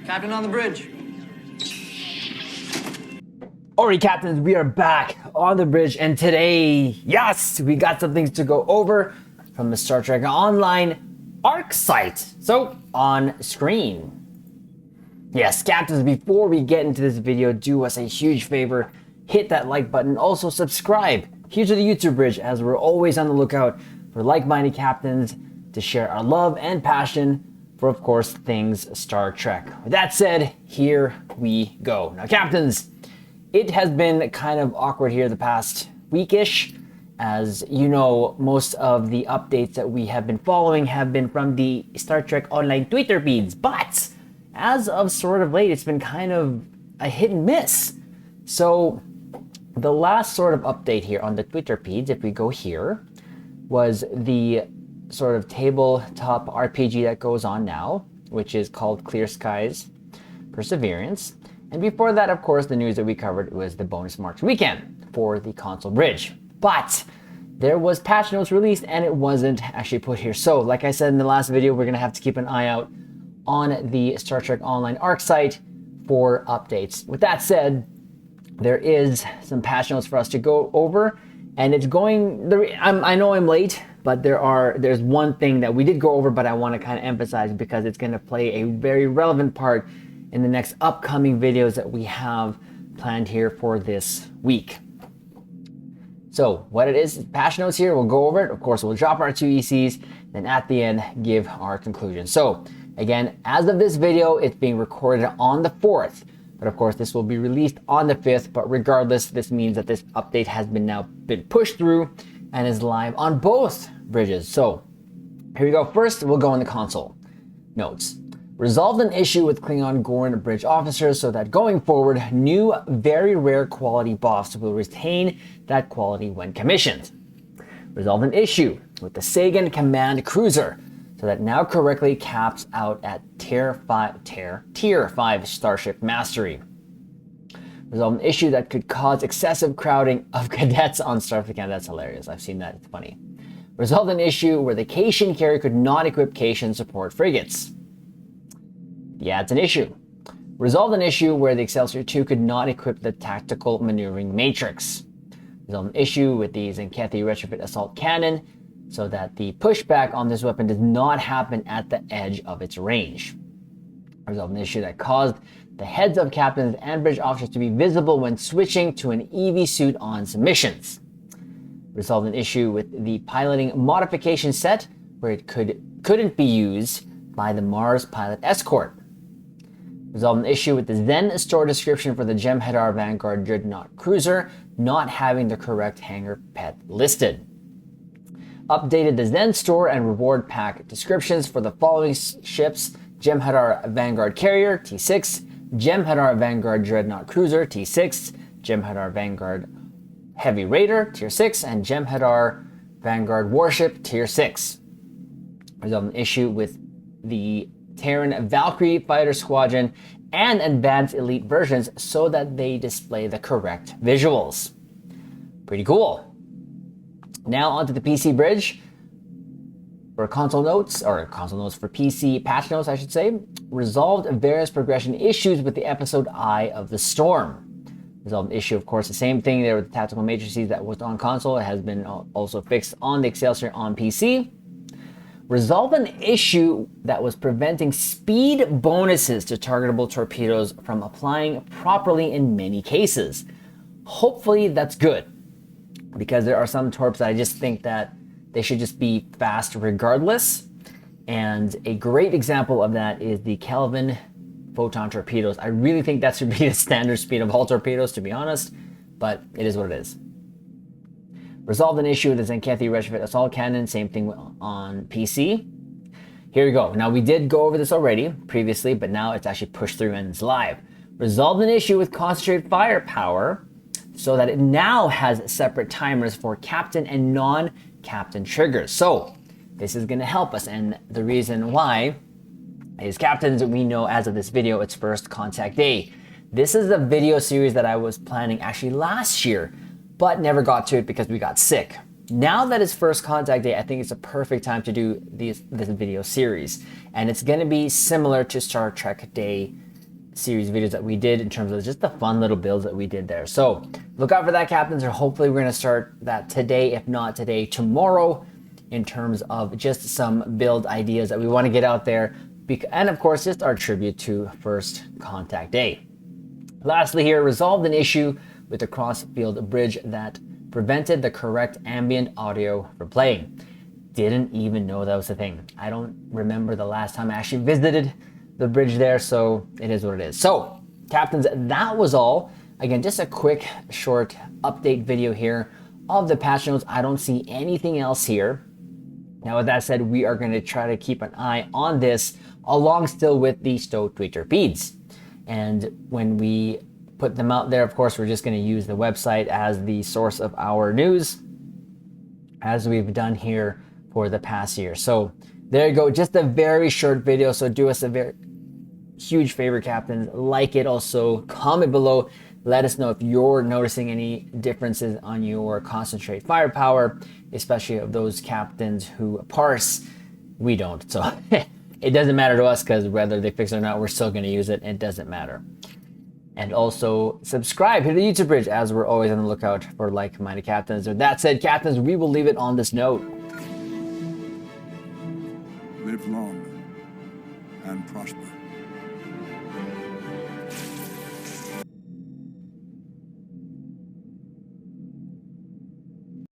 Captain on the bridge. Alright, captains, we are back on the bridge, and today, yes, we got some things to go over from the Star Trek Online ARC site. So, on screen. Yes, captains, before we get into this video, do us a huge favor, hit that like button, also subscribe here to the YouTube bridge, as we're always on the lookout for like-minded captains to share our love and passion for, of course, things Star Trek. With that said, here we go. Now, captains, it has been kind of awkward here the past weekish. As you know, most of the updates that we have been following have been from the Star Trek Online Twitter feeds, but as of sort of late, it's been kind of a hit and miss. So the last sort of update here on the Twitter feeds, if we go here, was the sort of tabletop RPG that goes on now, which is called Clear Skies Perseverance. And before that, of course, the news that we covered was the bonus marks weekend for the console bridge. But there was patch notes released and it wasn't actually put here. So like I said in the last video, we're gonna have to keep an eye out on the Star Trek Online ARC site for updates. With that said, there is some patch notes for us to go over, and it's going, I know I'm late, but there's one thing that we did go over, but I want to kind of emphasize because it's going to play a very relevant part in the next upcoming videos that we have planned here for this week. So what it is, patch notes here, we'll go over it. Of course, we'll drop our 2 ECs, then at the end, give our conclusion. So again, as of this video, it's being recorded on the 4th, but of course this will be released on the 5th, but regardless, this means that this update has now been pushed through and is live on both bridges. So here we go. First, we'll go in the console notes. Resolved an issue with Klingon Gorn bridge officers so that going forward, new very rare quality buffs will retain that quality when commissioned. Resolved an issue with the Sagan command cruiser so that now correctly caps out at tier 5 starship mastery. Resolved an issue that could cause excessive crowding of cadets on Starfleet. That's hilarious. I've seen that. It's funny. Resolved an issue where the Cation carrier could not equip Cation support frigates. Yeah, it's an issue. Resolved an issue where the Excelsior 2 could not equip the tactical maneuvering matrix. Resolved an issue with the Zenkethi retrofit assault cannon so that the pushback on this weapon does not happen at the edge of its range. Resolved an issue that caused the heads of captains and bridge officers to be visible when switching to an EV suit on submissions. Resolved an issue with the piloting modification set where it couldn't be used by the Mars pilot escort. Resolved an issue with the Zen store description for the Jem'Hadar Vanguard Dreadnought cruiser not having the correct hangar pet listed. Updated the Zen store and reward pack descriptions for the following ships: Jem'Hadar Vanguard Carrier T6, Jem'Hadar Vanguard Dreadnought Cruiser T6, Jem'Hadar Vanguard Heavy Raider Tier 6, and Jem'Hadar Vanguard Warship Tier 6. Resolved an issue with the Terran Valkyrie Fighter Squadron and Advanced Elite versions so that they display the correct visuals. Pretty cool. Now onto the PC bridge. For console notes for PC patch notes, I should say. Resolved various progression issues with the episode Eye of the Storm. Resolved issue, of course, the same thing there with the tactical matrices that was on console. It has been also fixed on the Excelsior on PC. Resolve an issue that was preventing speed bonuses to targetable torpedoes from applying properly in many cases. Hopefully that's good, because there are some torps that I just think that they should just be fast regardless. And a great example of that is the Kelvin photon torpedoes. I really think that should be the standard speed of all torpedoes, to be honest, but it is what it is. Resolved an issue with the Zenkethi retrofit assault cannon, same thing on PC. Here we go. Now we did go over this already previously, but now it's actually pushed through and it's live. Resolved an issue with concentrated firepower so that it now has separate timers for captain and non-captain triggers. So this is gonna help us, and the reason why is captains, we know as of this video, it's first contact day. This is a video series that I was planning actually last year, but never got to it because we got sick. Now that it's first contact day, I think it's a perfect time to do this video series. And it's gonna be similar to Star Trek Day series videos that we did in terms of just the fun little builds that we did there. So look out for that, captains, or hopefully we're going to start that today, if not today, tomorrow, in terms of just some build ideas that we want to get out there. And of course, just our tribute to First Contact Day. Lastly here, resolved an issue with the cross-field bridge that prevented the correct ambient audio for playing. Didn't even know that was a thing. I don't remember the last time I actually visited the bridge there, so it is what it is. So, captains, that was all. Again, just a quick, short update video here of the patch notes. I don't see anything else here. Now, with that said, we are going to try to keep an eye on this, along still with the Stow Tweeter feeds. And when we put them out there, of course, we're just going to use the website as the source of our news, as we've done here for the past year. So there you go, just a very short video. So do us a very huge favor, captains, like it, also comment below. Let us know if you're noticing any differences on your concentrate firepower, especially of those captains who parse. We don't, so it doesn't matter to us, because whether they fix it or not, we're still going to use it. It doesn't matter. And also subscribe, hit the YouTube bridge, as we're always on the lookout for like-minded captains. With that said, captains, we will leave it on this note. Live long and prosper.